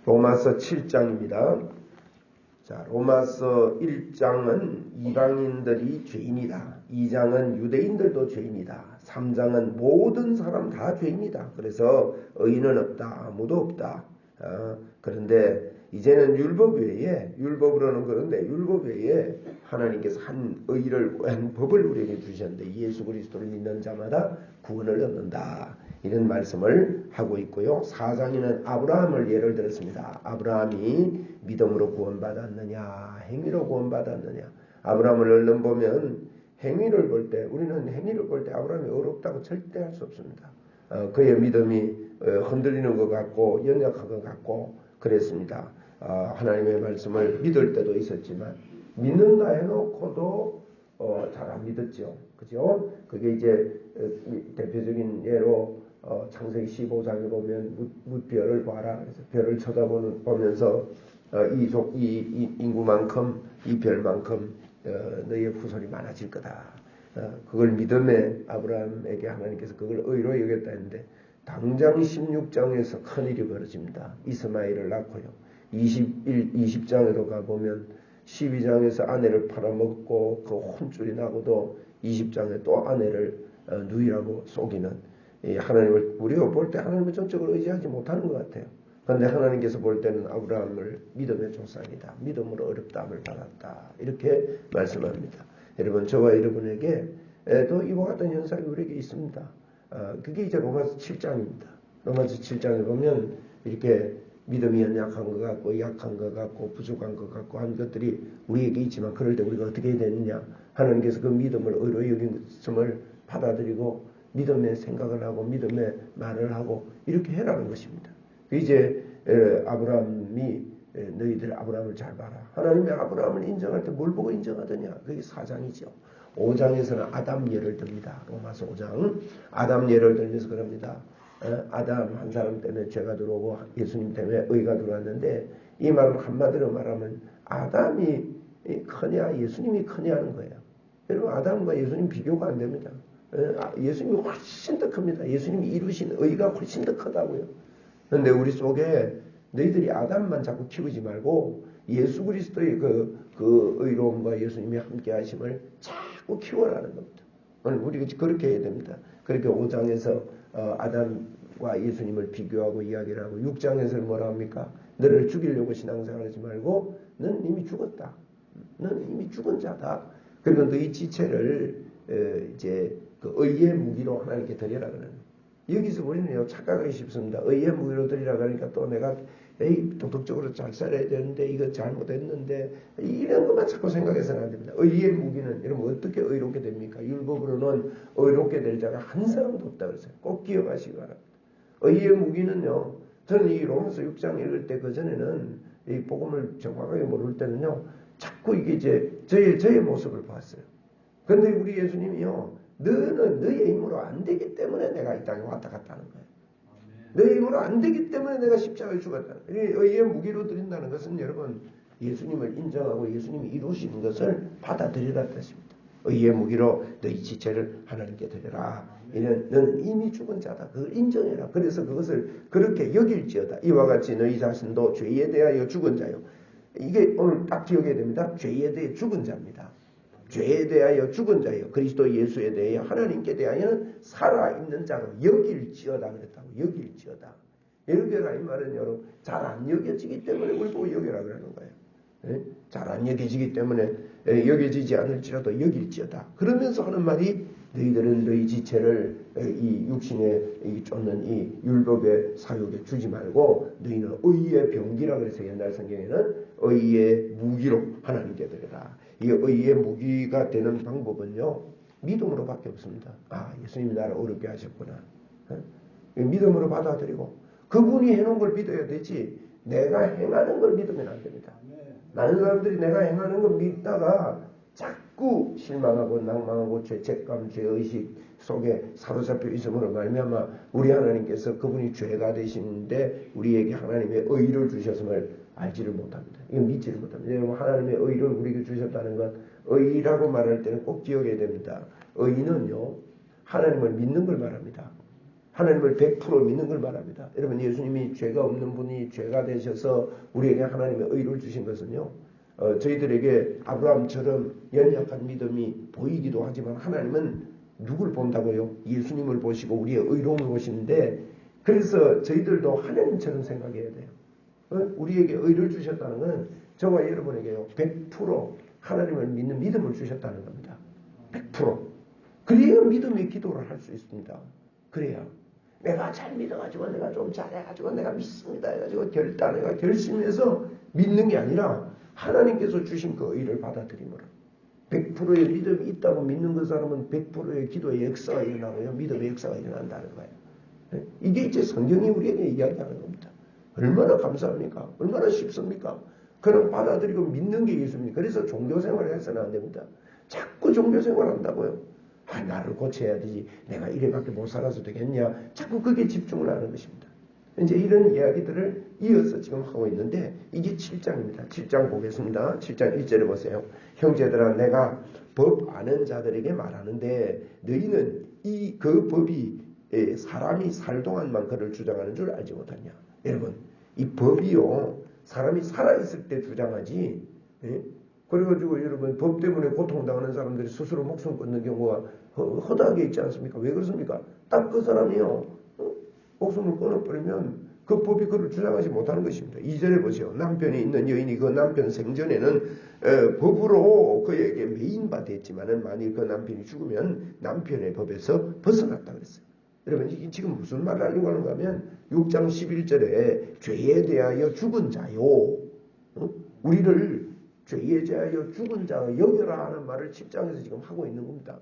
로마서 7장입니다. 자, 로마서 1장은 이방인들이 죄인이다. 2장은 유대인들도 죄인이다. 3장은 모든 사람 다 죄인이다. 그래서 의인은 없다. 아무도 없다. 그런데 이제는 율법 율법으로는 그런데 율법 외에 하나님께서 한 법을 우리에게 주셨는데 예수 그리스도를 믿는 자마다 구원을 얻는다. 이런 말씀을 하고 있고요. 4장에는 아브라함을 예를 들었습니다. 아브라함이 믿음으로 구원받았느냐, 행위로 구원받았느냐. 아브라함을 얼른 보면 행위를 볼 때, 우리는 행위를 볼 때 아브라함이 어렵다고 절대 할 수 없습니다. 그의 믿음이 흔들리는 것 같고 연약한 것 같고 그랬습니다. 하나님의 말씀을 믿을 때도 있었지만 믿는다 해놓고도 잘 안 믿었죠. 그죠? 그게 이제 대표적인 예로 창세기 15장에 보면 무별을 봐라. 그래서 별을 쳐다보면서 이 인구만큼 이 별만큼 너희의 후손이 많아질 거다. 그걸 믿음에 아브라함에게 하나님께서 그걸 의로 여겼다 했는데 당장 16장에서 큰일이 벌어집니다. 이스마엘을 낳고요. 20장에도 가보면 12장에서 아내를 팔아먹고 그 혼쭐이 나고도 20장에 또 아내를 누이라고 속이는 하나님을 우리가 볼 때 하나님을 전적으로 의지하지 못하는 것 같아요. 그런데 하나님께서 볼 때는 아브라함을 믿음의 조상이다. 믿음으로 어렵다함을 받았다. 이렇게 말씀합니다. 여러분 저와 여러분에게 또 이와 같은 현상이 우리에게 있습니다. 그게 이제 로마서 7장입니다. 로마서 7장에 보면 이렇게 믿음이 연약한 것 같고 약한 것 같고 부족한 것 같고 한 것들이 우리에게 있지만 그럴 때 우리가 어떻게 해야 되느냐. 하나님께서 그 믿음을 의로 여긴 것을 받아들이고 믿음의 생각을 하고 믿음의 말을 하고 이렇게 해라는 것입니다. 이제 아브라함이 너희들 아브라함을 잘 봐라. 하나님이 아브라함을 인정할 때 뭘 보고 인정하더냐. 그게 4장이죠. 5장에서는 아담 예를 듭니다. 로마서 5장 아담 예를 들면서 그럽니다. 아담 한 사람 때문에 죄가 들어오고 예수님 때문에 의가 들어왔는데 이 말을 한마디로 말하면 아담이 크냐 예수님이 크냐 하는 거예요. 여러분 아담과 예수님 비교가 안 됩니다. 예수님이 훨씬 더 큽니다. 예수님이 이루신 의가 훨씬 더 크다고요. 그런데 우리 속에 너희들이 아담만 자꾸 키우지 말고 예수 그리스도의 그 의로움과 예수님이 함께 하심을 자꾸 키워라는 겁니다. 우리가 그렇게 해야 됩니다. 그렇게 5장에서 아담과 예수님을 비교하고 이야기를 하고 6장에서는 뭐라 합니까? 너를 죽이려고 신앙생활 하지 말고 너는 이미 죽었다. 너는 이미 죽은 자다. 그리고 너희 지체를 이제 그 의의 무기로 하나님께 드리라 그러는. 여기서 우리는요 착각하기 쉽습니다. 의의 무기로 드리라 그러니까 또 내가 도덕적으로 잘 살아야 되는데 이거 잘못했는데 이런 것만 자꾸 생각해서는 안 됩니다. 의의 무기는 여러분 어떻게 의롭게 됩니까? 율법으로는 의롭게 될 자가 한 사람도 없다 그랬어요. 꼭 기억하시기 바랍니다. 의의 무기는요. 저는 이 로마서 6장 읽을 때 그전에는 이 복음을 정확하게 모를 때는요. 자꾸 이게 이제 저의 모습을 봤어요. 그런데 우리 예수님이요. 너는 너의 힘으로 안 되기 때문에 내가 이 땅에 왔다 갔다 하는 거예요. 너의 힘으로 안 되기 때문에 내가 십자가에 죽었다. 의의 무기로 드린다는 것은 여러분 예수님을 인정하고 예수님이 이루신 것을 받아들이라 뜻입니다. 의의 무기로 너희 지체를 하나님께 드려라. 너는 이미 죽은 자다. 그걸 인정해라. 그래서 그것을 그렇게 여길지어다. 이와 같이 너희 자신도 죄에 대하여 죽은 자요. 이게 오늘 딱 기억해야 됩니다. 죄에 대해 죽은 자입니다. 죄에 대하여 죽은 자요. 그리스도 예수에 대하여 하나님께 대하여는 살아있는 자로 여길지어다 그랬다고. 여길지어다. 여겨라 이 말은 여러분 잘 안 여겨지기 때문에 우리 보고 여겨라 그러는 거예요. 잘 안 여겨지기 때문에 여겨지지 않을지라도 여길지어다. 그러면서 하는 말이 너희들은 너희 지체를 이 육신에 쫓는 이 율법의 사욕에 주지 말고 너희는 의의 병기라 그래서 옛날 성경에는 의의 무기로 하나님께 드려라. 이 의의 무기가 되는 방법은요. 믿음으로밖에 없습니다. 예수님이 나를 어렵게 하셨구나. 믿음으로 받아들이고 그분이 해놓은 걸 믿어야 되지 내가 행하는 걸 믿으면 안 됩니다. 많은 사람들이 내가 행하는 걸 믿다가 자꾸 실망하고 낭망하고 죄책감, 죄의식 속에 사로잡혀 있음으로 말미암아 우리 하나님께서 그분이 죄가 되시는데 우리에게 하나님의 의를 주셨음을 알지를 못합니다. 이건 믿지를 못합니다. 여러분 하나님의 의를 우리에게 주셨다는 건 의라고 말할 때는 꼭 기억해야 됩니다. 의는요 하나님을 믿는 걸 말합니다. 하나님을 100% 믿는 걸 말합니다. 여러분 예수님이 죄가 없는 분이 죄가 되셔서 우리에게 하나님의 의를 주신 것은요. 저희들에게 아브라함처럼 연약한 믿음이 보이기도 하지만 하나님은 누굴 본다고요? 예수님을 보시고 우리의 의로움을 보시는데 그래서 저희들도 하나님처럼 생각해야 돼요. 우리에게 의를 주셨다는 것은 저와 여러분에게요. 100% 하나님을 믿는 믿음을 주셨다는 겁니다. 100%. 그래야 믿음의 기도를 할 수 있습니다. 그래야 내가 잘 믿어가지고 내가 좀 잘해가지고 내가 믿습니다 해가지고 결단해가 결심해서 믿는 게 아니라 하나님께서 주신 그 의를 받아들임으로 100%의 믿음이 있다고 믿는 그 사람은 100%의 기도의 역사가 일어나고요. 믿음의 역사가 일어난다는 거예요. 이게 이제 성경이 우리에게 이야기하는 겁니다. 얼마나 감사합니까? 얼마나 쉽습니까? 그냥 받아들이고 믿는 게 예수입니다. 그래서 종교생활을 해서는 안 됩니다. 자꾸 종교생활 한다고요. 나를 고쳐야 되지. 내가 이래밖에 못 살아서 되겠냐. 자꾸 그게 집중을 하는 것입니다. 이제 이런 이야기들을 이어서 지금 하고 있는데 이게 7장입니다. 7장 보겠습니다. 7장 1절에 보세요. 형제들아 내가 법 아는 자들에게 말하는데 너희는 그 법이 사람이 살 동안만 그를 주장하는 줄 알지 못하냐. 여러분 이 법이요. 사람이 살아있을 때 주장하지. 그래가지고 여러분 법 때문에 고통당하는 사람들이 스스로 목숨 끊는 경우가 허다하게 있지 않습니까? 왜 그렇습니까? 딱 그 사람이요. 목숨을 끊어버리면 그 법이 그를 주장하지 못하는 것입니다. 2절에 보세요. 남편이 있는 여인이 그 남편 생전에는 법으로 그에게 매인바 됐지만은 만일 그 남편이 죽으면 남편의 법에서 벗어났다 그랬어요. 여러분 이게 지금 무슨 말을 하려고 하는가 하면 6장 11절에 죄에 대하여 죽은 자요. 우리를 죄에 대하여 죽은 자가 여겨라 하는 말을 7장에서 지금 하고 있는 겁니다.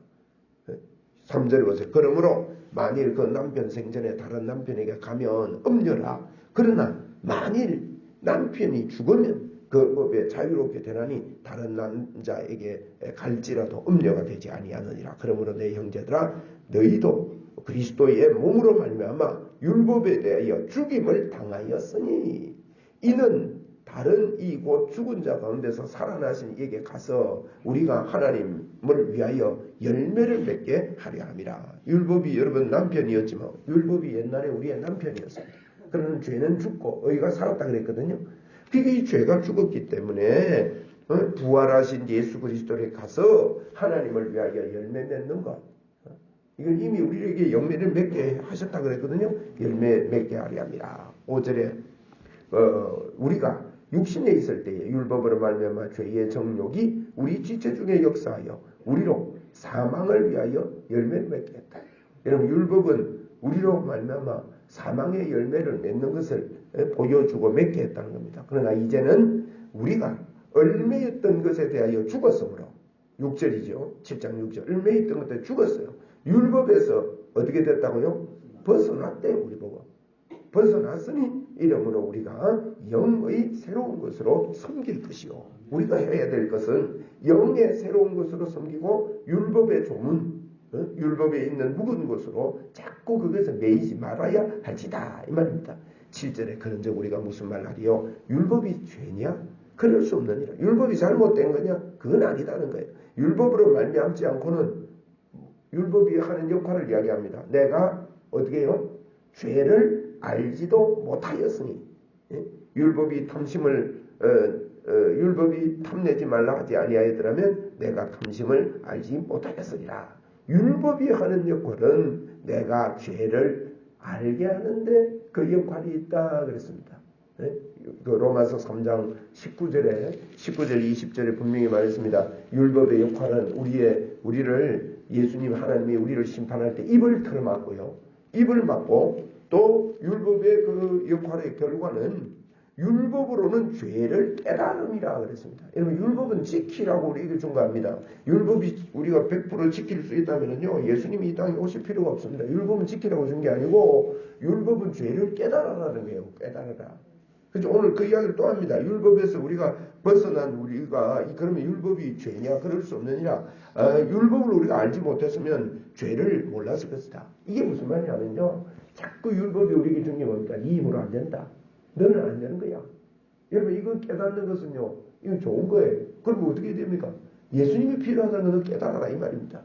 3절에 보세요. 그러므로 만일 그 남편 생전에 다른 남편에게 가면 엄려라. 그러나 만일 남편이 죽으면 그 법에 자유롭게 되나니 다른 남자에게 갈지라도 엄려가 되지 아니하느니라. 그러므로 내 형제들아 너희도 그리스도의 몸으로 말미암아 율법에 대하여 죽임을 당하였으니 이는 다른 이 곧 죽은 자 가운데서 살아나신 이에게 가서 우리가 하나님을 위하여 열매를 맺게 하려 함이라. 율법이 여러분 남편이었지만 율법이 옛날에 우리의 남편이었습니다. 그러면 죄는 죽고 의가 살았다 그랬거든요. 그게 이 죄가 죽었기 때문에 부활하신 예수 그리스도에 가서 하나님을 위하여 열매 맺는 것. 이건 이미 우리에게 열매를 맺게 하셨다 그랬거든요. 열매 맺게 하려 함이라. 5절에 우리가 육신에 있을 때에 율법으로 말미암아 죄의 정욕이 우리 지체 중에 역사하여 우리로 사망을 위하여 열매를 맺게 했다. 여러분 율법은 우리로 말미암아 사망의 열매를 맺는 것을 보여주고 맺게 했다는 겁니다. 그러나 이제는 우리가 얽매였던 것에 대하여 죽었으므로 6절이죠. 7장 6절 얽매였던 것에 죽었어요. 율법에서 어떻게 됐다고요? 벗어났대요. 우리 보고. 벗어났으니 이러므로 우리가 영의 새로운 것으로 섬길 것이요. 우리가 해야 될 것은 영의 새로운 것으로 섬기고 율법의 조문, 율법에 있는 묵은 것으로 자꾸 그것에 매이지 말아야 할지다. 이 말입니다. 7절에 그런즉 우리가 무슨 말 하리요? 율법이 죄냐? 그럴 수 없느니라. 율법이 잘못된 거냐? 그건 아니다는 거예요. 율법으로 말미암지 않고는 율법이 하는 역할을 이야기합니다. 내가 어떻게 해요? 죄를 알지도 못하였으니 율법이 율법이 탐내지 말라 하지 아니하였더라면 내가 탐심을 알지 못하였으리라. 율법이 하는 역할은 내가 죄를 알게 하는데 그 역할이 있다 그랬습니다. 그 로마서 3장 19절 20절에 분명히 말했습니다. 율법의 역할은 우리를 예수님 하나님이 우리를 심판할 때 입을 털어막고요. 입을 막고 또 율법의 그 역할의 결과는 율법으로는 죄를 깨달음이라 그랬습니다. 여러분 율법은 지키라고 우리에게 준 겁니다. 율법이 우리가 100% 지킬 수 있다면요 예수님이 이 땅에 오실 필요가 없습니다. 율법은 지키라고 준 게 아니고 율법은 죄를 깨달아라는 거예요. 깨달아라. 그래서 오늘 그 이야기를 또 합니다. 율법에서 우리가 벗어난 우리가 그러면 율법이 죄냐? 그럴 수 없느니라. 율법을 우리가 알지 못했으면 죄를 몰랐을 것이다. 이게 무슨 말이냐면요. 자꾸 율법이 우리에게 준 게 뭡니까? 네 힘으로 안 된다. 너는 안 되는 거야. 여러분 이거 깨닫는 것은요. 이거 좋은 거예요. 그럼 어떻게 됩니까? 예수님이 필요하다는 것을 깨달아라 이 말입니다.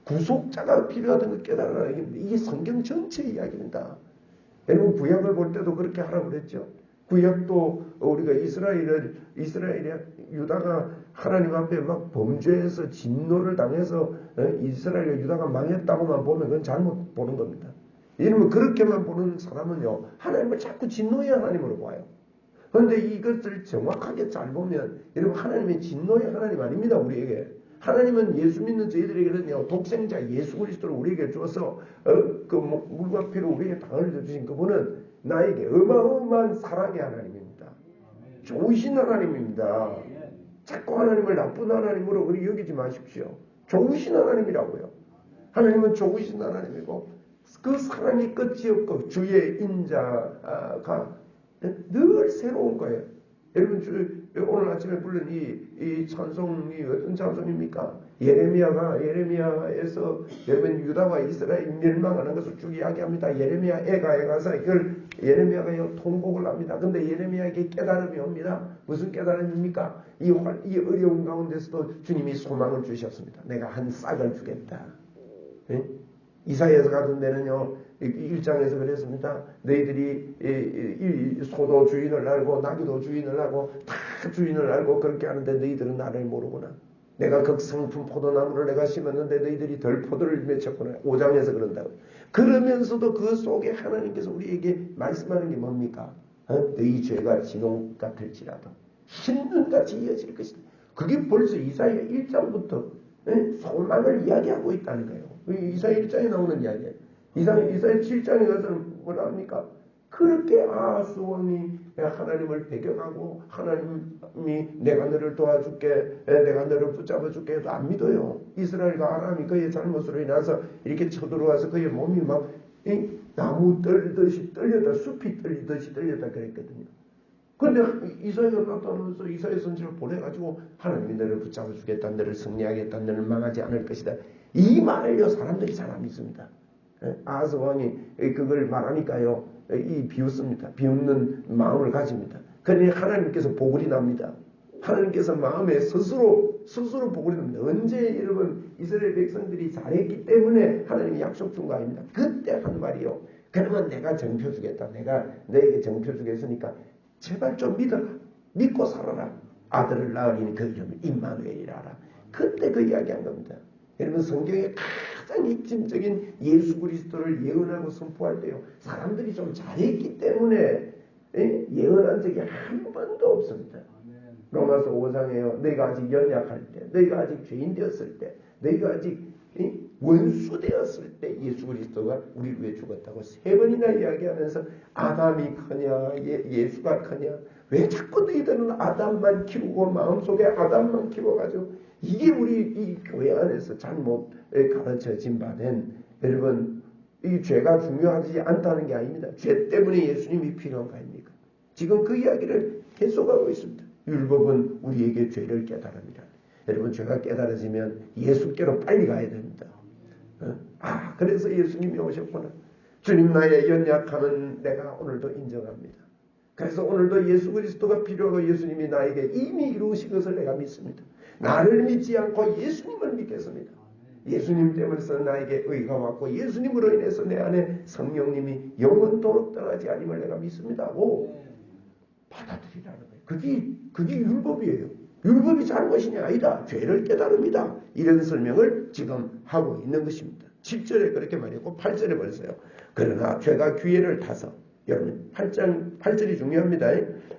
구속자가 필요하다는 걸 깨달아라. 이게 성경 전체 이야기입니다. 여러분 구약을 볼 때도 그렇게 하라고 그랬죠. 구약도 우리가 유다가 하나님 앞에 막 범죄해서 진노를 당해서 이스라엘 유다가 망했다고만 보면 그건 잘못 보는 겁니다. 이러면 그렇게만 보는 사람은요, 하나님을 자꾸 진노의 하나님으로 봐요. 그런데 이것을 정확하게 잘 보면 여러분 하나님의 진노의 하나님 아닙니다. 우리에게. 하나님은 예수 믿는 저희들에게는요, 독생자 예수 그리스도를 우리에게 주어서 그 물과 피로 우리에게 당을 주신 그분은 나에게 어마어마한 사랑의 하나님입니다. 좋으신 하나님입니다. 자꾸 하나님을 나쁜 하나님으로 그리 여기지 마십시오. 좋으신 하나님이라고요. 하나님은 좋으신 하나님이고 그 사랑이 끝이 없고 주의 인자가 늘 새로운 거예요. 여러분 오늘 아침에 부른 이 찬송이 어떤 찬송입니까? 예레미야에서 여러분 유다와 이스라엘 멸망하는 것을 쭉 이야기합니다. 예레미야에 가서 이걸 예레미야가 통곡을 합니다. 근데 예레미야에게 깨달음이 옵니다. 무슨 깨달음입니까? 이 어려운 가운데서도 주님이 소망을 주셨습니다. 내가 한 싹을 주겠다. 네? 이사야에서 같은 데는요, 1장에서 그랬습니다. 너희들이 소도 주인을 알고 나귀도 주인을 알고 다 주인을 알고 그렇게 하는데 너희들은 나를 모르구나. 내가 극성품 포도나무를 내가 심었는데 너희들이 덜 포도를 맺혔구나. 5장에서 그런다고. 그러면서도 그 속에 하나님께서 우리에게 말씀하는 게 뭡니까? 너희 죄가 진홍 같을지라도 흰눈같이 이어질 것이다. 그게 벌써 이사야 1장부터 소망을 이야기하고 있다는 거예요. 이사야 1장에 나오는 이야기예요. 이사야 7장에 가서는 뭐라 합니까? 그렇게 아하스 왕이 하나님을 배격하고 하나님이 내가 너를 도와줄게, 내가 너를 붙잡아줄게 해도 안 믿어요. 이스라엘과 아람이 그의 잘못으로 인해서 이렇게 쳐들어와서 그의 몸이 막 나무 떨듯이 떨렸다, 숲이 떨리듯이 떨렸다 그랬거든요. 그런데 이사야가 나타나면서 이사야 선지를 보내가지고 하나님이 너를 붙잡아주겠다, 너를 승리하겠다, 너를 망하지 않을 것이다. 이 말을요 사람들이 잘 안 믿습니다. 아하스 왕이 그걸 말하니까요 비웃습니다. 비웃는 마음을 가집니다. 그러니 하나님께서 보글이 납니다. 하나님께서 마음에 스스로 보글이 납니다. 언제 여러분 이스라엘 백성들이 잘했기 때문에 하나님이 약속 준 거 아닙니다. 그때 한 말이요. 그러면 내가 정표 주겠다. 내가 너에게 정표 주겠으니까 제발 좀 믿어라. 믿고 살아라. 아들을 낳으리니 그 이름을 임마누엘이라 하라. 그때 그 이야기한 겁니다. 여러분 성경의 가장 핵심적인 예수 그리스도를 예언하고 선포할 때요. 사람들이 좀 잘했기 때문에 예언한 적이 한 번도 없습니다. 로마서 5장에요. 너희가 아직 연약할 때, 너희가 아직 죄인 되었을 때, 너희가 아직 원수 되었을 때 예수 그리스도가 우리를 위해 죽었다고 3번이나 이야기하면서 아담이 크냐 예수가 크냐 왜 자꾸 너희들은 아담만 키우고 마음속에 아담만 키워가지고 이게 우리 이 교회 안에서 잘못 가르쳐진 바된 여러분 이 죄가 중요하지 않다는 게 아닙니다. 죄 때문에 예수님이 필요한 거 아닙니까? 지금 그 이야기를 계속하고 있습니다. 율법은 우리에게 죄를 깨달음이라. 여러분 죄가 깨달아지면 예수께로 빨리 가야 됩니다. 그래서 예수님이 오셨구나. 주님 나의 연약함은 내가 오늘도 인정합니다. 그래서 오늘도 예수 그리스도가 필요하고 예수님이 나에게 이미 이루신 것을 내가 믿습니다. 나를 믿지 않고 예수님을 믿겠습니다. 예수님 때문에서 나에게 의가 왔고 예수님으로 인해서 내 안에 성령님이 영원토록 떠나지 않음을 내가 믿습니다 하고 받아들이라는 거예요. 그게 율법이에요. 율법이 잘못이냐 아니다. 죄를 깨달음이다. 이런 설명을 지금 하고 있는 것입니다. 7절에 그렇게 말했고 8절에 벌써요. 그러나 죄가 기회를 타서 여러분 8절이 중요합니다.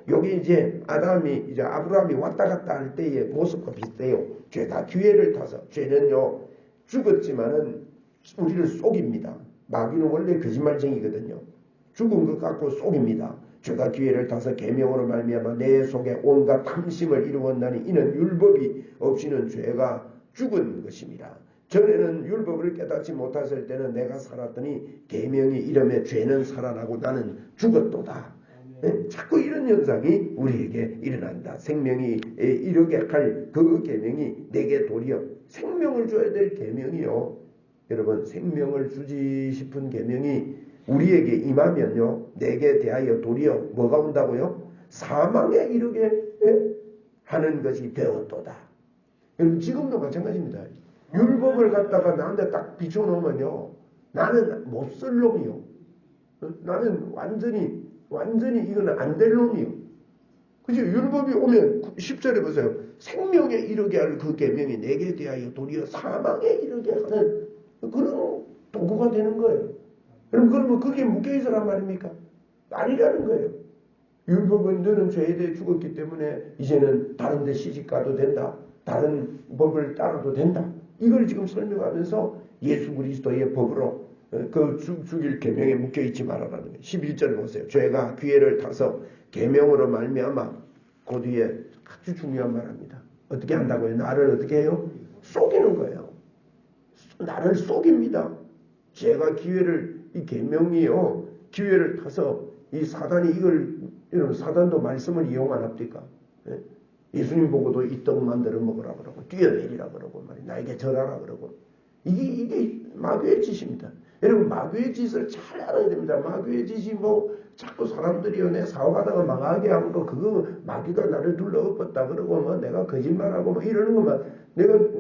여기 이제 아브라함이 왔다 갔다 할 때의 모습과 비슷해요. 죄가 기회를 타서 죄는요 죽었지만은 우리를 속입니다. 마귀는 원래 거짓말쟁이거든요. 죽은 것 갖고 속입니다. 죄가 기회를 타서 계명으로 말미암아 내 속에 온갖 탐심을 이루었나니 이는 율법이 없이는 죄가 죽은 것입니다. 전에는 율법을 깨닫지 못했을 때는 내가 살았더니 계명이 이름에 죄는 살아나고 나는 죽었도다. 자꾸 이런 현상이 우리에게 일어난다. 생명이 이르게 할 그 계명이 내게 도리어 생명을 줘야 될 계명이요. 여러분 생명을 주지 싶은 계명이 우리에게 임하면요. 내게 대하여 도리어 뭐가 온다고요? 사망에 이르게 하는 것이 되었도다. 여러분 지금도 마찬가지입니다. 율법을 갖다가 나한테 딱 비춰놓으면요. 나는 못 쓸 놈이요. 나는 완전히 이거는 안 될 놈이요. 그죠? 율법이 오면 10절에 보세요. 생명에 이르게 할 그 계명이 내게 대하여 도리어 사망에 이르게 하는 그런 도구가 되는 거예요. 그러면 그게 묶여있으란 말입니까? 아니라는 거예요. 율법은 너는 죄에 대해 죽었기 때문에 이제는 다른 데 시집가도 된다. 다른 법을 따라도 된다. 이걸 지금 설명하면서 예수 그리스도의 법으로 그 죽일 계명에 묶여있지 말아라는 거예요. 11절 보세요. 죄가 기회를 타서 계명으로 말미암아 그 뒤에 아주 중요한 말합니다. 어떻게 한다고요? 나를 어떻게 해요? 속이는 거예요. 나를 속입니다. 죄가 이 계명이요. 기회를 타서 이 사단이 이런 사단도 말씀을 이용 안 합니까? 예수님 보고도 이 떡 만들어 먹으라 그러고 뛰어내리라 그러고 말이야. 나에게 절하라 그러고 이게 마귀의 짓입니다. 여러분 마귀의 짓을 잘 알아야 됩니다. 마귀의 짓이 자꾸 사람들이요 내 사업하다가 망하게 하는 거 그거 마귀가 나를 둘러엎었다 그러고 내가 거짓말하고 이러는 것만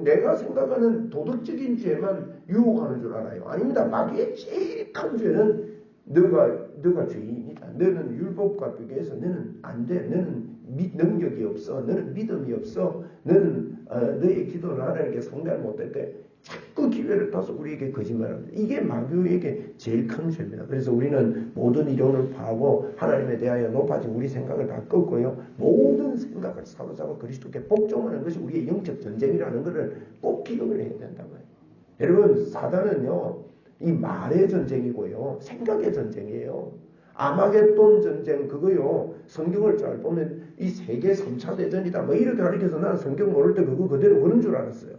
내가 생각하는 도덕적인 죄만 유혹하는 줄 알아요. 아닙니다. 마귀의 제일 큰 죄는 너가 죄인이다. 너는 율법과 비교해서 너는 안 돼. 너는 능력이 없어. 너는 믿음이 없어. 너는 너의 기도는 하나님께 상달 못할 거야. 자꾸 기회를 타서 우리에게 거짓말합니다. 이게 마귀에게 제일 큰 죄입니다. 그래서 우리는 모든 이론을 파하고 하나님에 대하여 높아진 우리 생각을 다 꺾고요. 모든 생각을 사로잡아 그리스도께 복종하는 것이 우리의 영적 전쟁이라는 것을 꼭 기억을 해야 된단 말이에요. 여러분 사단은요. 이 말의 전쟁이고요. 생각의 전쟁이에요. 아마겟돈 전쟁 그거요. 성경을 잘 보면 이 세계 3차 대전이다. 이렇게 가르쳐서 나는 성경 모를 때 그거 그대로 그런 줄 알았어요.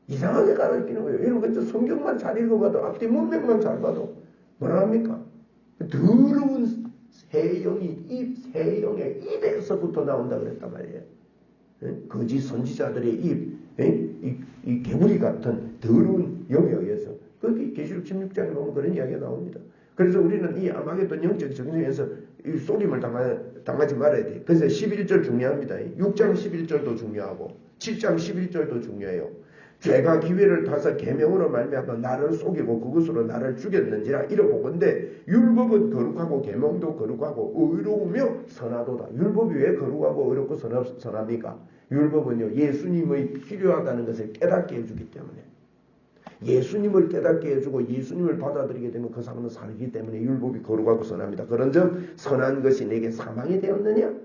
이상하게 가르치는 거예요. 여러분 그저 성경만 잘 읽어봐도 앞뒤 문맥만 잘 봐도 뭐라 합니까? 더러운 새 영의 입에서부터 나온다 그랬단 말이에요. 거짓 선지자들의 입, 이 개구리 같은 더러운 영에 의해서 거기 계시록 16장에 보면 그런 이야기가 나옵니다. 그래서 우리는 이 아마겟돈 영적 전쟁에서 이 쏘림을 당하지 말아야 돼요. 그래서 11절 중요합니다. 6장 11절도 중요하고 7장 11절도 중요해요. 죄가 기회를 타서 계명으로 말미암아 나를 속이고 그것으로 나를 죽였는지라 이러보건대 율법은 거룩하고 계명도 거룩하고 의로우며 선하도다. 율법이 왜 거룩하고 의롭고 선합니까? 율법은요 예수님의 필요하다는 것을 깨닫게 해주기 때문에 예수님을 깨닫게 해주고 예수님을 받아들이게 되면 그 사람은 살기 때문에 율법이 거룩하고 선합니다. 그런즉 선한 것이 내게 사망이 되었느냐?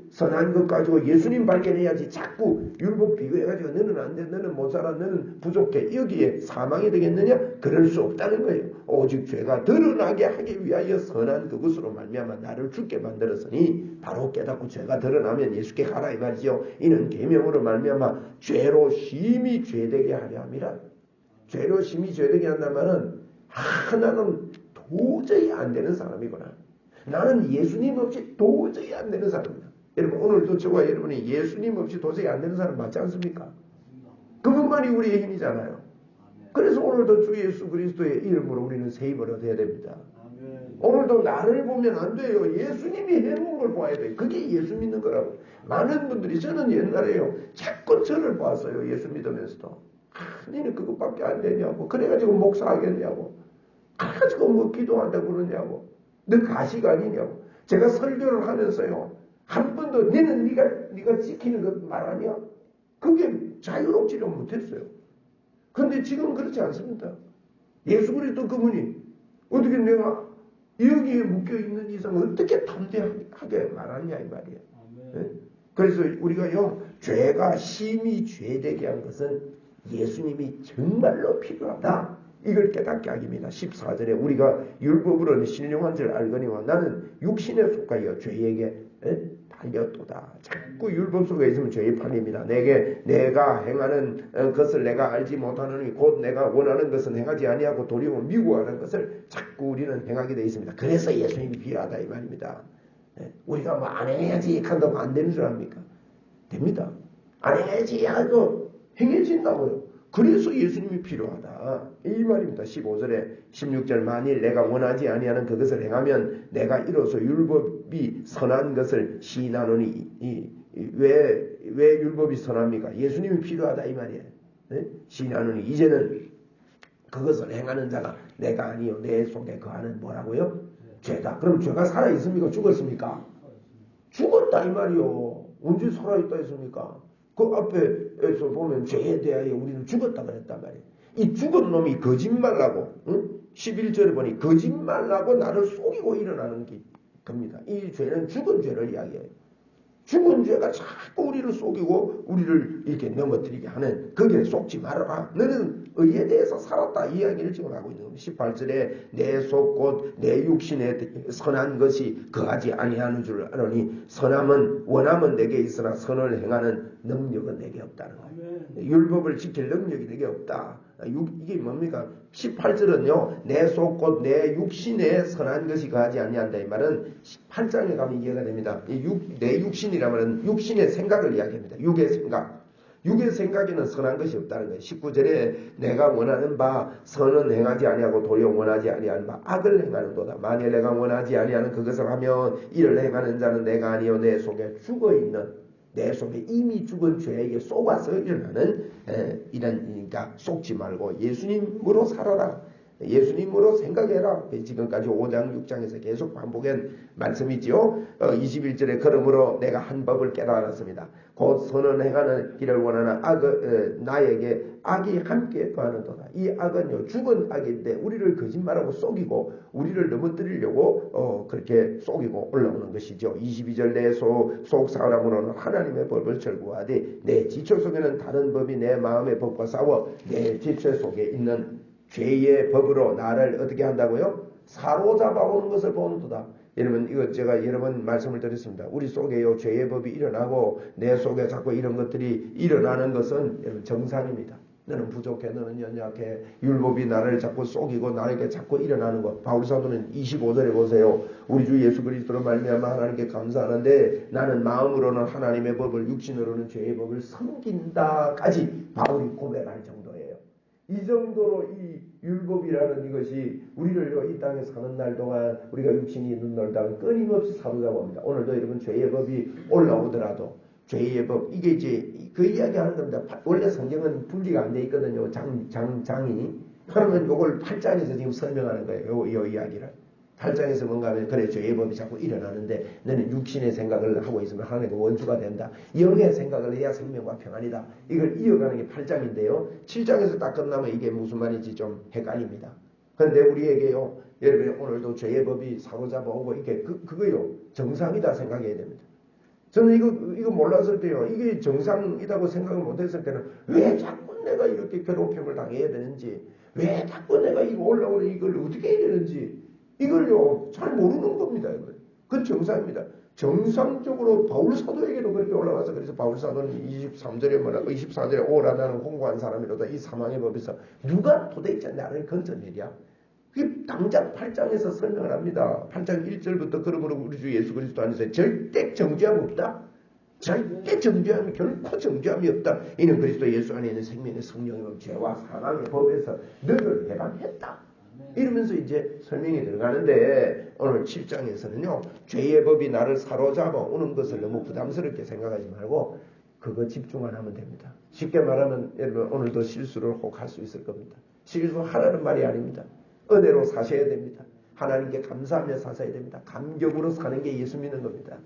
선한 것 가지고 예수님 발견해야지 자꾸 율법 비교해가지고 너는 안 돼, 너는 못 살아, 너는 부족해 여기에 사망이 되겠느냐? 그럴 수 없다는 거예요. 오직 죄가 드러나게 하기 위하여 선한 그것으로 말미암아 나를 죽게 만들었으니 바로 깨닫고 죄가 드러나면 예수께 가라 이 말이죠. 이는 계명으로 말미암아 죄로 심히 죄되게 하려 함이라. 죄로 심히 죄되게 한다면은 나는 도저히 안 되는 사람이구나. 나는 예수님 없이 도저히 안 되는 사람이다. 여러분 오늘도 저와 여러분이 예수님 없이 도저히 안 되는 사람 맞지 않습니까? 그것만이 우리의 힘이잖아요. 그래서 오늘도 주 예수 그리스도의 이름으로 우리는 세입을 얻어야 됩니다. 오늘도 나를 보면 안 돼요. 예수님이 해놓은 걸 봐야 돼요. 그게 예수 믿는 거라고. 많은 분들이 저는 옛날에요. 자꾸 저를 봤어요. 예수 믿으면서도. 너는 그것밖에 안 되냐고. 그래가지고 목사하겠냐고. 그래가지고 기도한다고 그러냐고. 너 가식 아니냐고. 제가 설교를 하면서요. 한 번도 너는 네가 지키는 것 말하냐? 그게 자유롭지를 못했어요. 그런데 지금 그렇지 않습니다. 예수 그리스도 그분이 어떻게 내가 여기에 묶여있는 이상 어떻게 담대하게 말하냐 이 말이에요. 네? 그래서 우리가요. 죄가 심히 죄되게 한 것은 예수님이 정말로 필요하다. 이걸 깨닫게 하기입니다. 14절에 우리가 율법으로는 신령한 줄 알거니와 나는 육신에 속하여 죄에게 달렸도다. 자꾸 율법 속에 있으면 죄의 판입니다. 내가 행하는 것을 내가 알지 못하느니 곧 내가 원하는 것은 행하지 아니하고 도리어 미워하는 것을 자꾸 우리는 행하게 되어 있습니다. 그래서 예수님이 필요하다 이 말입니다. 우리가 안 행해야지 한다고 안 되는 줄 압니까? 됩니다. 안 행해야지 하고 행해진다고요. 그래서 예수님이 필요하다. 이 말입니다. 15절에 16절 만일 내가 원하지 아니하는 그것을 행하면 내가 이로써 율법이 선한 것을 시인하노니 왜 율법이 선합니까? 예수님이 필요하다 이 말이에요. 시인하느니 이제는 그것을 행하는 자가 내가 아니요 내 속에 거하는 뭐라고요? 죄다. 그럼 죄가 살아있습니까? 죽었습니까? 죽었다 이 말이요. 언제 살아있다 했습니까? 그 앞에서 보면 죄에 대하여 우리는 죽었다 그랬단 말이에요. 이 죽은 놈이 거짓말하고 11절에 보니 거짓말하고 나를 속이고 일어나는 게 겁니다. 이 죄는 죽은 죄를 이야기해요. 죽은 죄가 자꾸 우리를 속이고 우리를 이렇게 넘어뜨리게 하는 거기에 속지 말아라. 너는 의에 대해서 살았다. 이 이야기를 지금 하고 있는 겁니다. 18절에 내 속 곧 내 육신에 선한 것이 거하지 아니하는 줄 아노니 원함은 내게 있으나 선을 행하는 능력은 내게 없다는 거예요. 율법을 지킬 능력이 내게 없다. 이게 뭡니까? 18절은요. 내 속 곧 내 육신에 선한 것이 거하지 아니한다. 이 말은 8장에 가면 이해가 됩니다. 내 육신이라면 육신의 생각을 이야기합니다. 육의 생각. 육의 생각에는 선한 것이 없다는 거예요. 19절에 내가 원하는 바 선은 행하지 아니하고 도리어 원하지 아니하는 바 악을 행하는도다. 만일 내가 원하지 아니하는 그것을 하면 이를 행하는 자는 내가 아니요 내 속에 죽어있는 내 속에 이미 죽은 죄에게 속아서 일어나는 그러니까 속지 말고 예수님으로 살아라. 예수님으로 생각해라. 지금까지 5장 6장에서 계속 반복한 말씀이지요. 21절에 그러므로 내가 한 법을 깨달았습니다. 곧 선을 행하는 길을 원하는 나에게 악이 함께 거하는도다. 이 악은요 죽은 악인데 우리를 거짓말하고 속이고 우리를 넘어뜨리려고 그렇게 속이고 올라오는 것이죠. 22절 내 속 사람으로는 하나님의 법을 절구하되 내 지체 속에는 다른 법이 내 마음의 법과 싸워 내 지체 속에 있는 죄의 법으로 나를 어떻게 한다고요? 사로잡아 오는 것을 보는도다. 여러분 이거 제가 여러 번 말씀을 드렸습니다. 우리 속에요 죄의 법이 일어나고 내 속에 자꾸 이런 것들이 일어나는 것은 여러분 정상입니다. 너는 부족해, 너는 연약해, 율법이 나를 자꾸 속이고 나에게 자꾸 일어나는 것. 바울사도는 25절에 보세요. 우리 주 예수 그리스도로 말미암아 하나님께 감사하는데 나는 마음으로는 하나님의 법을 육신으로는 죄의 법을 섬긴다까지 바울이 고백할 정도예요. 이 정도로 이 율법이라는 이것이 우리를 이 땅에 사는 날 동안 우리가 육신이 있는 날 동안 끊임없이 사로잡아옵니다. 오늘도 여러분 죄의 법이 올라오더라도 죄의 법 이게 이제 그 이야기 하는 겁니다. 원래 성경은 분리가 안 돼 있거든요. 장이. 그러면 이걸 8장에서 지금 설명하는 거예요. 요 이야기를. 8장에서 뭔가 하면 그래 죄의 법이 자꾸 일어나는데 너는 육신의 생각을 하고 있으면 하나님의 원수가 된다. 영의 생각을 해야 생명과 평안이다. 이걸 이어가는 게 8장인데요. 7장에서 딱 끝나면 이게 무슨 말인지 좀 헷갈립니다. 그런데 우리에게요. 여러분 오늘도 죄의 법이 사로잡아 오고 이게 그거요. 정상이다 생각해야 됩니다. 저는 이거 몰랐을 때요. 이게 정상이라고 생각을 못했을 때는 왜 자꾸 내가 이렇게 괴롭힘을 당해야 되는지 왜 자꾸 내가 이거 올라오는 이걸 어떻게 해야 되는지 이걸요 잘 모르는 겁니다. 그건 정상입니다. 정상적으로 바울사도에게도 그렇게 올라와서 그래서 바울사도는 24절에 오라다는 공고한 사람이로다. 이 사망의 법에서 누가 도대체 나를 건져내랴. 그게 당장 8장에서 설명을 합니다. 8장 1절부터 그러므로 우리 주 예수 그리스도 안에서 절대 정죄함 없다. 절대 정죄함이 결코 정죄함이 없다. 이는 그리스도 예수 안에 있는 생명의 성령의 죄와 사망의 법에서 너를 해방했다. 이러면서 이제 설명이 들어가는데 오늘 7장에서는요. 죄의 법이 나를 사로잡아 오는 것을 너무 부담스럽게 생각하지 말고 그거 집중만 하면 됩니다. 쉽게 말하면 여러분 오늘도 실수를 혹 할 수 있을 겁니다. 실수하라는 말이 아닙니다. 은혜로 사셔야 됩니다. 하나님께 감사하며 사셔야 됩니다. 감격으로 사는 게 예수 믿는 겁니다.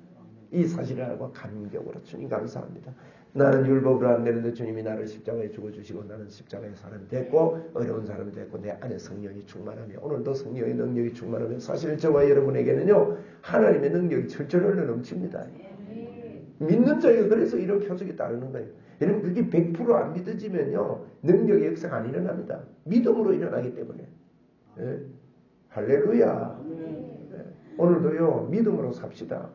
이 사실을 알고 감격으로 주님 감사합니다. 나는 율법으로 안 되는데 주님이 나를 십자가에 죽어주시고 나는 십자가의 사람이 됐고 어려운 사람이 됐고 내 안에 성령이 충만하며 오늘도 성령의 능력이 충만하며 사실 저와 여러분에게는요 하나님의 능력이 철철 흘러 넘칩니다. 믿는 자에게 그래서 이런 표적이 따르는 거예요. 여러분 그게 100%안 믿어지면요 능력의 역사가 안 일어납니다. 믿음으로 일어나기 때문에. 네. 할렐루야. 네. 오늘도요 믿음으로 삽시다.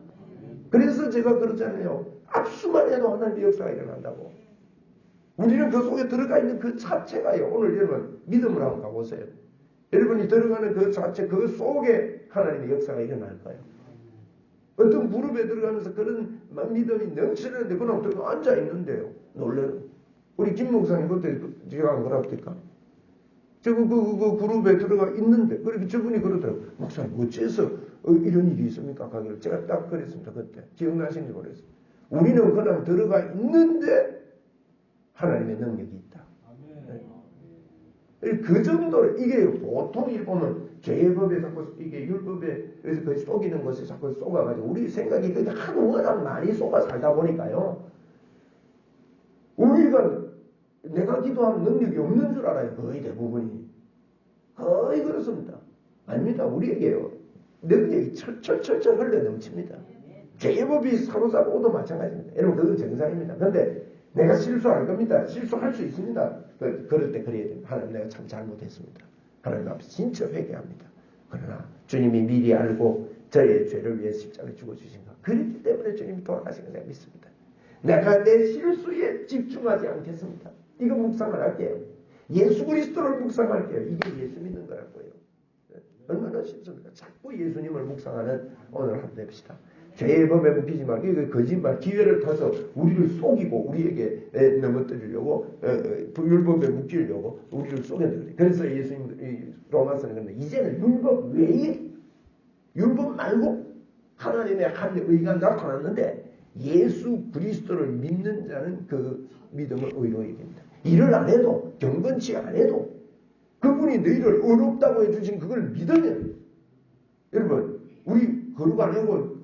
그래서 제가 그러잖아요. 압수만 해도 하나님의 역사가 일어난다고. 우리는 그 속에 들어가 있는 그 자체가요. 오늘 여러분 믿음으로 한번 가보세요. 여러분이 들어가는 그 자체 그 속에 하나님의 역사가 일어날 거예요. 어떤 무릎에 들어가면서 그런 믿음이 넘치는데 그냥 들어가 앉아있는데요. 놀래요. 우리 김 목사님 그때 제가 안 그럽니까? 저거 그 그룹에 들어가 있는데 그렇게 저분이 그러더라고요. 목사님 어째서 이런 일이 있습니까? 가기를 제가 딱 그랬습니다. 그때 기억나시는지 모르겠어요. 우리는 그냥 들어가 있는데 하나님의 능력이 있다. 그 정도로 이게 보통 일 보면 죄법에 자꾸 이게 율법에 그래서 그 속이는 것에 자꾸 속아가지고 우리 생각이 그게 하도 워낙 많이 속아 살다 보니까요. 우리가 내가 기도하는 능력이 없는 줄 알아요. 거의 대부분이. 거의 그렇습니다. 아닙니다. 우리에게요. 능력이 철철철철 흘러 넘칩니다. 죄법이 사로잡고도 마찬가지입니다. 여러분 그건 정상입니다. 그런데 내가 실수할 겁니다. 실수할 수 있습니다. 그럴 때 그래야 됩니다. 하나님 내가 참 잘못했습니다. 하나님 앞에 진짜 회개합니다. 그러나 주님이 미리 알고 저의 죄를 위해 십자가에 죽어주신 것. 그렇기 때문에 주님이 돌아가신 걸 내가 믿습니다. 내가 내 실수에 집중하지 않겠습니다. 이거 묵상을 할게요. 예수 그리스도를 묵상할게요. 이게 예수 믿는 거라고요. 얼마나 쉽습니까? 자꾸 예수님을 묵상하는 오늘 하루 됩시다. 죄의 법에 묶이지 말고 이거 거짓말 기회를 타서 우리를 속이고 우리에게 넘어뜨리려고 율법에 묶이려고 우리를 속였는데 그래서 예수님 로마서는 그런데 이제는 율법 외에 율법 말고 하나님의 한 의가 나타났는데 예수 그리스도를 믿는 자는 그 믿음을 의로 이깁니다. 일을 안 해도 경건치 안 해도 그분이 너희를 의롭다고 해주신 그걸 믿으면 여러분 우리 거룩 안 하고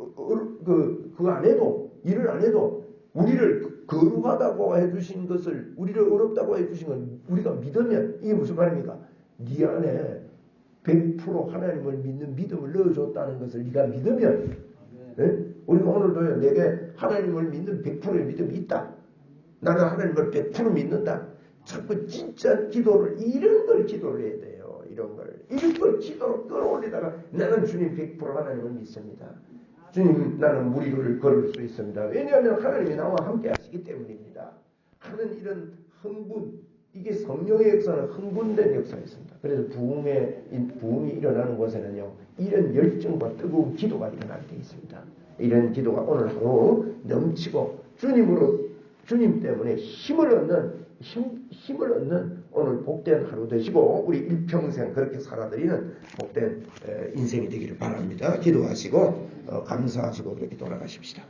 그거 안 해도 일을 안 해도 우리를 거룩하다고 해주신 것을 우리를 의롭다고 해주신 걸 우리가 믿으면 이게 무슨 말입니까? 네 안에 100% 하나님을 믿는 믿음을 넣어줬다는 것을 네가 믿으면 네? 우리가 오늘도 내게 하나님을 믿는 100%의 믿음이 있다. 나는 하나님을 100% 믿는다. 자꾸 진짜 기도를 이런 걸 기도를 해야 돼요. 이런 걸 기도로 끌어올리다가 나는 주님 100% 하나님을 믿습니다. 주님 나는 무리를 걸을 수 있습니다. 왜냐하면 하나님이 나와 함께 하시기 때문입니다. 하는 이런 흥분 이게 성령의 역사는 흥분된 역사였습니다. 그래서 부흥이 일어나는 곳에는요. 이런 열정과 뜨거운 기도가 일어나게 되어 있습니다. 이런 기도가 오늘 하루 넘치고 주님 때문에 힘을 얻는 오늘 복된 하루 되시고 우리 일평생 그렇게 살아드리는 복된 인생이 되기를 바랍니다. 기도하시고 감사하시고 그렇게 돌아가십시다.